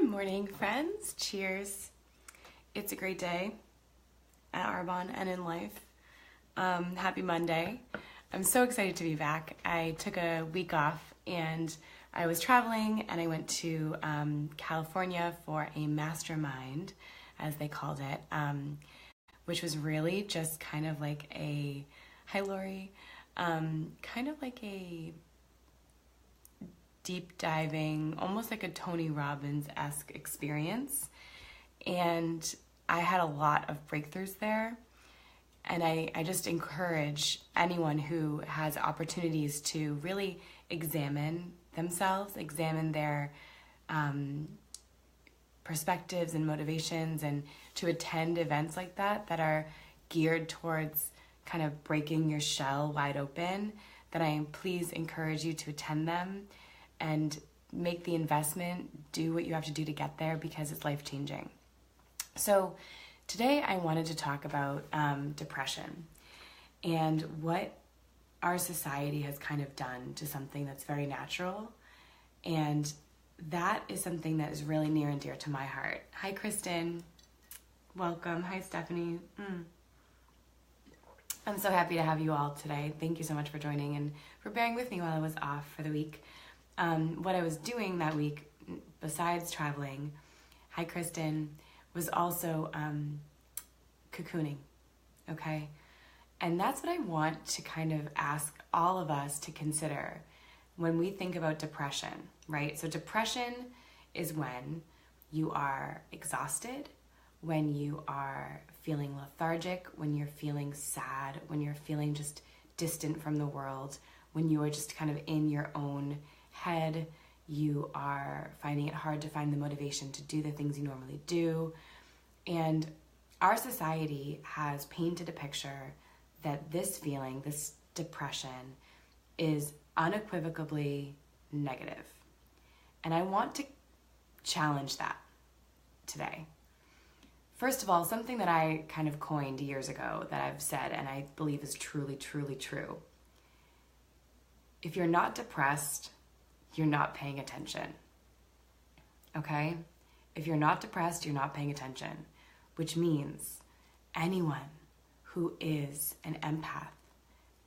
Good morning, friends. Cheers. It's a great day at Arbonne and in life. Happy Monday. I'm so excited to be back. I took a week off and I was traveling and I went to California for a mastermind, as they called it, which was really just kind of like a, hi Lori, kind of like a deep diving, almost like a Tony Robbins-esque experience. And I had a lot of breakthroughs there. And I just encourage anyone who has opportunities to really examine themselves, examine their perspectives and motivations, and to attend events like that are geared towards kind of breaking your shell wide open, that I please encourage you to attend them and make the investment, do what you have to do to get there, because it's life-changing. So today I wanted to talk about depression and what our society has kind of done to something that's very natural. And that is something that is really near and dear to my heart. Hi, Kristen. Welcome. Hi, Stephanie. I'm so happy to have you all today. Thank you so much for joining and for bearing with me while I was off for the week. What I was doing that week, besides traveling, hi Kristen, was also cocooning, okay? And that's what I want to kind of ask all of us to consider when we think about depression, right? So depression is when you are exhausted, when you are feeling lethargic, when you're feeling sad, when you're feeling just distant from the world, when you are just kind of in your own head, you are finding it hard to find the motivation to do the things you normally do. And our society has painted a picture that this feeling, this depression, is unequivocally negative. And I want to challenge that today. First of all, something that I kind of coined years ago that I've said and I believe is truly, truly true. If you're not depressed, you're not paying attention, okay? If you're not depressed, you're not paying attention, which means anyone who is an empath,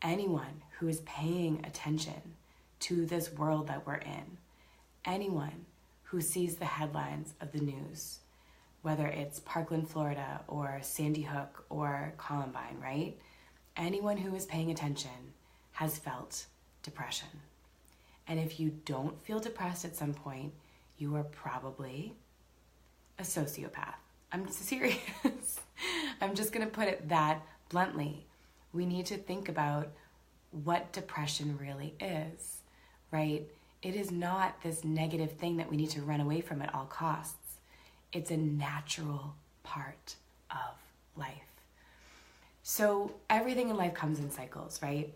anyone who is paying attention to this world that we're in, anyone who sees the headlines of the news, whether it's Parkland, Florida, or Sandy Hook, or Columbine, right? Anyone who is paying attention has felt depression. And if you don't feel depressed at some point, you are probably a sociopath. I'm serious. I'm just going to put it that bluntly. We need to think about what depression really is, right? It is not this negative thing that we need to run away from at all costs. It's a natural part of life. So everything in life comes in cycles, right?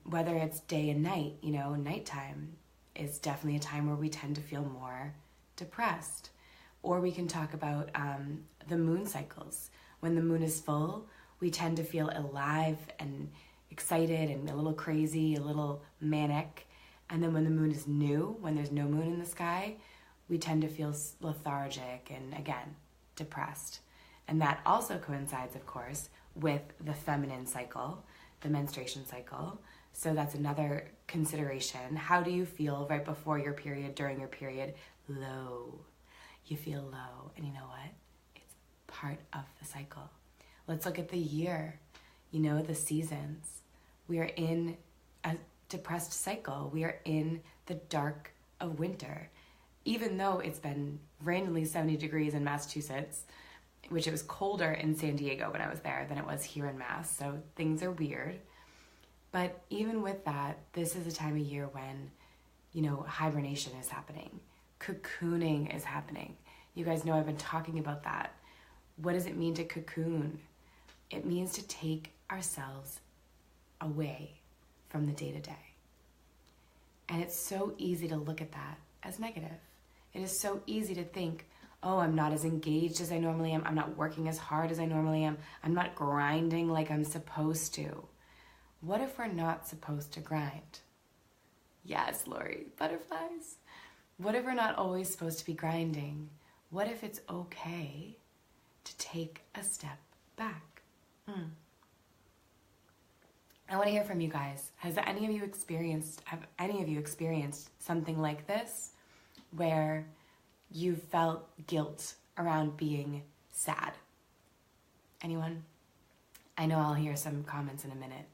Whether it's day and night, nighttime is definitely a time where we tend to feel more depressed. Or we can talk about the moon cycles. When the moon is full, we tend to feel alive and excited and a little crazy, a little manic. And then when the moon is new, when there's no moon in the sky, we tend to feel lethargic and, again, depressed. And that also coincides, of course, with the feminine cycle, the menstruation cycle. So that's another consideration. How do you feel right before your period, during your period? Low. You feel low. And you know what? It's part of the cycle. Let's look at the year, the seasons. We are in a depressed cycle. We are in the dark of winter. Even though it's been randomly 70 degrees in Massachusetts, which it was colder in San Diego when I was there than it was here in Mass, so things are weird. But even with that, this is a time of year when, hibernation is happening. Cocooning is happening. You guys know I've been talking about that. What does it mean to cocoon? It means to take ourselves away from the day-to-day. And it's so easy to look at that as negative. It is so easy to think, oh, I'm not as engaged as I normally am. I'm not working as hard as I normally am. I'm not grinding like I'm supposed to. What if we're not supposed to grind? Yes, Lori, butterflies. What if we're not always supposed to be grinding? What if it's okay to take a step back? I want to hear from you guys. Have any of you experienced something like this where you felt guilt around being sad? Anyone? I know I'll hear some comments in a minute.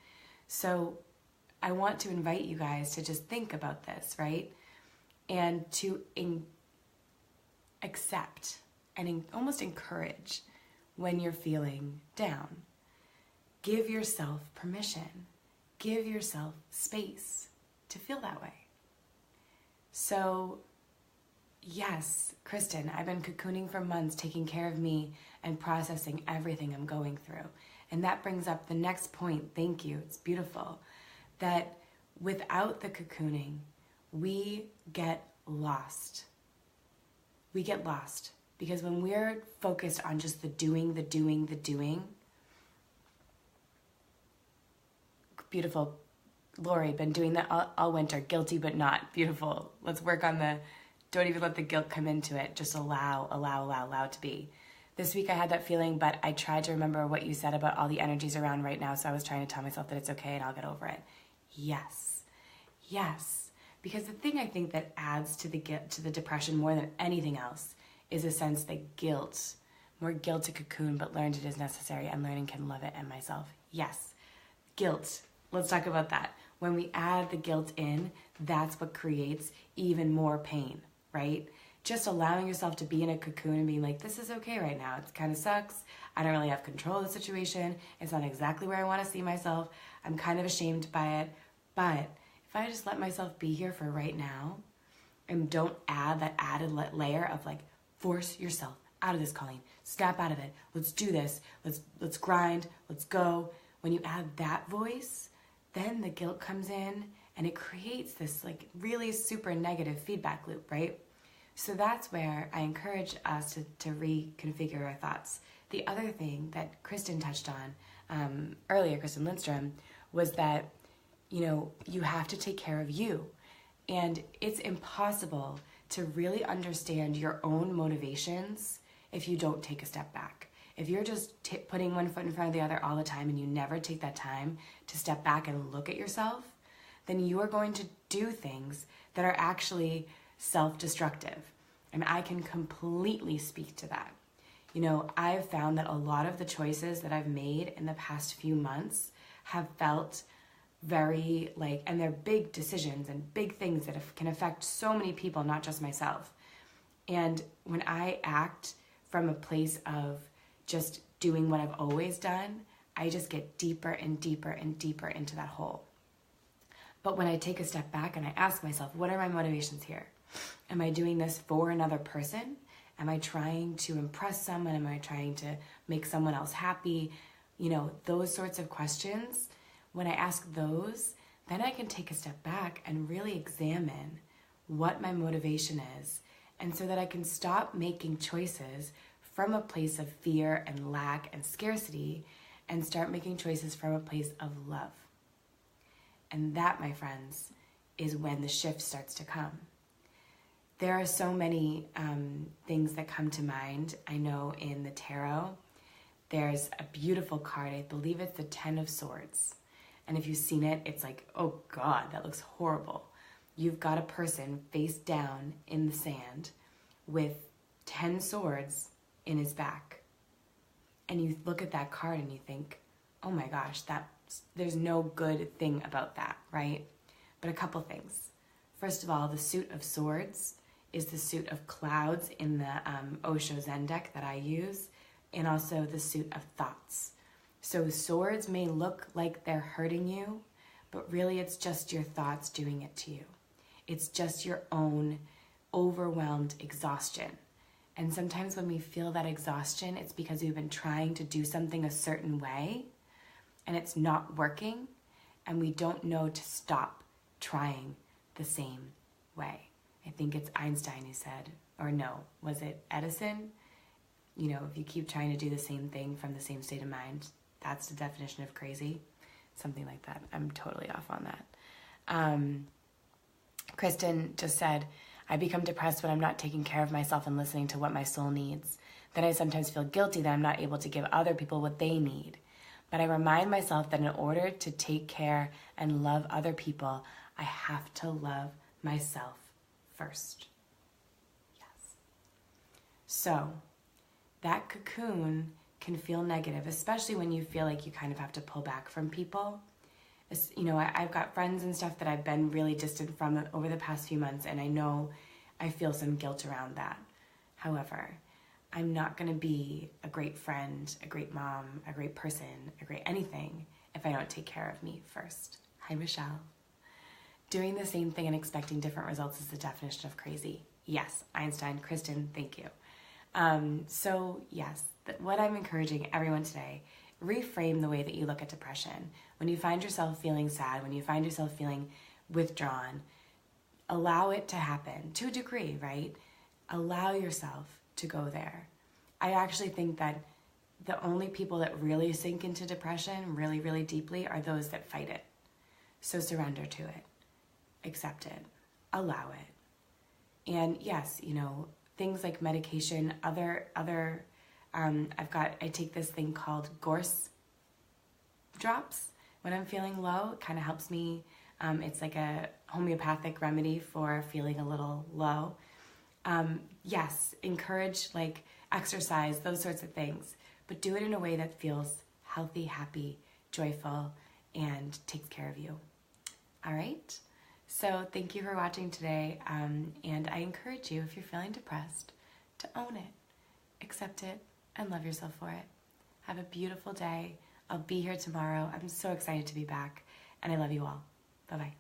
So I want to invite you guys to just think about this, right? And to accept and almost encourage when you're feeling down. Give yourself permission. Give yourself space to feel that way. So, yes, Kristen, I've been cocooning for months, taking care of me and processing everything I'm going through. And that brings up the next point. Thank you. It's beautiful. That without the cocooning, we get lost. We get lost because when we're focused on just the doing, beautiful. Lori, been doing that all winter. Guilty but not. Beautiful. Let's work on don't even let the guilt come into it. Just allow to be. This week I had that feeling, but I tried to remember what you said about all the energies around right now, so I was trying to tell myself that it's okay and I'll get over it. Yes. Because the thing I think that adds to the depression more than anything else is a sense that guilt, more guilt to cocoon, but learned it is necessary and learning can love it and myself. Yes. Guilt. Let's talk about that. When we add the guilt in, that's what creates even more pain, right? Just allowing yourself to be in a cocoon and being like, this is okay right now. It kind of sucks. I don't really have control of the situation. It's not exactly where I want to see myself. I'm kind of ashamed by it. But if I just let myself be here for right now and don't add that added layer of like, force yourself out of this, Colleen. Snap out of it. Let's do this. Let's grind. Let's go. When you add that voice, then the guilt comes in and it creates this like really super negative feedback loop, right? So that's where I encourage us to reconfigure our thoughts. The other thing that Kristen touched on earlier, Kristen Lindstrom, was that, you have to take care of you. And it's impossible to really understand your own motivations if you don't take a step back. If you're just putting one foot in front of the other all the time and you never take that time to step back and look at yourself, then you are going to do things that are actually self-destructive. And I can completely speak to that. I've found that a lot of the choices that I've made in the past few months have felt very and they're big decisions and big things that can affect so many people, not just myself. And when I act from a place of just doing what I've always done, I just get deeper and deeper and deeper into that hole. But when I take a step back and I ask myself, what are my motivations here? Am I doing this for another person? Am I trying to impress someone? Am I trying to make someone else happy? Those sorts of questions. When I ask those, then I can take a step back and really examine what my motivation is. And so that I can stop making choices from a place of fear and lack and scarcity and start making choices from a place of love. And that, my friends, is when the shift starts to come. There are so many things that come to mind. I know in the tarot, there's a beautiful card. I believe it's the 10 of Swords. And if you've seen it, it's like, oh God, that looks horrible. You've got a person face down in the sand with 10 swords in his back. And you look at that card and you think, oh my gosh, there's no good thing about that, right? But a couple things. First of all, the suit of swords is the suit of clouds in the Osho Zen deck that I use, and also the suit of thoughts. So swords may look like they're hurting you, but really it's just your thoughts doing it to you. It's just your own overwhelmed exhaustion. And sometimes when we feel that exhaustion, it's because we've been trying to do something a certain way and it's not working, and we don't know to stop trying the same way. I think it's Einstein who said, or no, was it Edison? If you keep trying to do the same thing from the same state of mind, that's the definition of crazy. Something like that. I'm totally off on that. Kristen just said, I become depressed when I'm not taking care of myself and listening to what my soul needs. Then I sometimes feel guilty that I'm not able to give other people what they need. But I remind myself that in order to take care and love other people, I have to love myself first. Yes. So that cocoon can feel negative, especially when you feel like you kind of have to pull back from people. You know, I've got friends and stuff that I've been really distant from over the past few months, and I know I feel some guilt around that. However, I'm not going to be a great friend, a great mom, a great person, a great anything if I don't take care of me first. Hi, Michelle. Doing the same thing and expecting different results is the definition of crazy. Yes, Einstein, Kristen, thank you. So yes, what I'm encouraging everyone today, reframe the way that you look at depression. When you find yourself feeling sad, when you find yourself feeling withdrawn, allow it to happen to a degree, right? Allow yourself to go there. I actually think that the only people that really sink into depression really, really deeply are those that fight it. So surrender to it, accept it, allow it. And yes, you know, things like medication, I take this thing called gorse drops when I'm feeling low. It kind of helps me. It's like a homeopathic remedy for feeling a little low. Yes, encourage like exercise, those sorts of things, but do it in a way that feels healthy, happy, joyful, and takes care of you. All right? So thank you for watching today, and I encourage you, if you're feeling depressed, to own it, accept it, and love yourself for it. Have a beautiful day. I'll be here tomorrow. I'm so excited to be back, and I love you all. Bye-bye.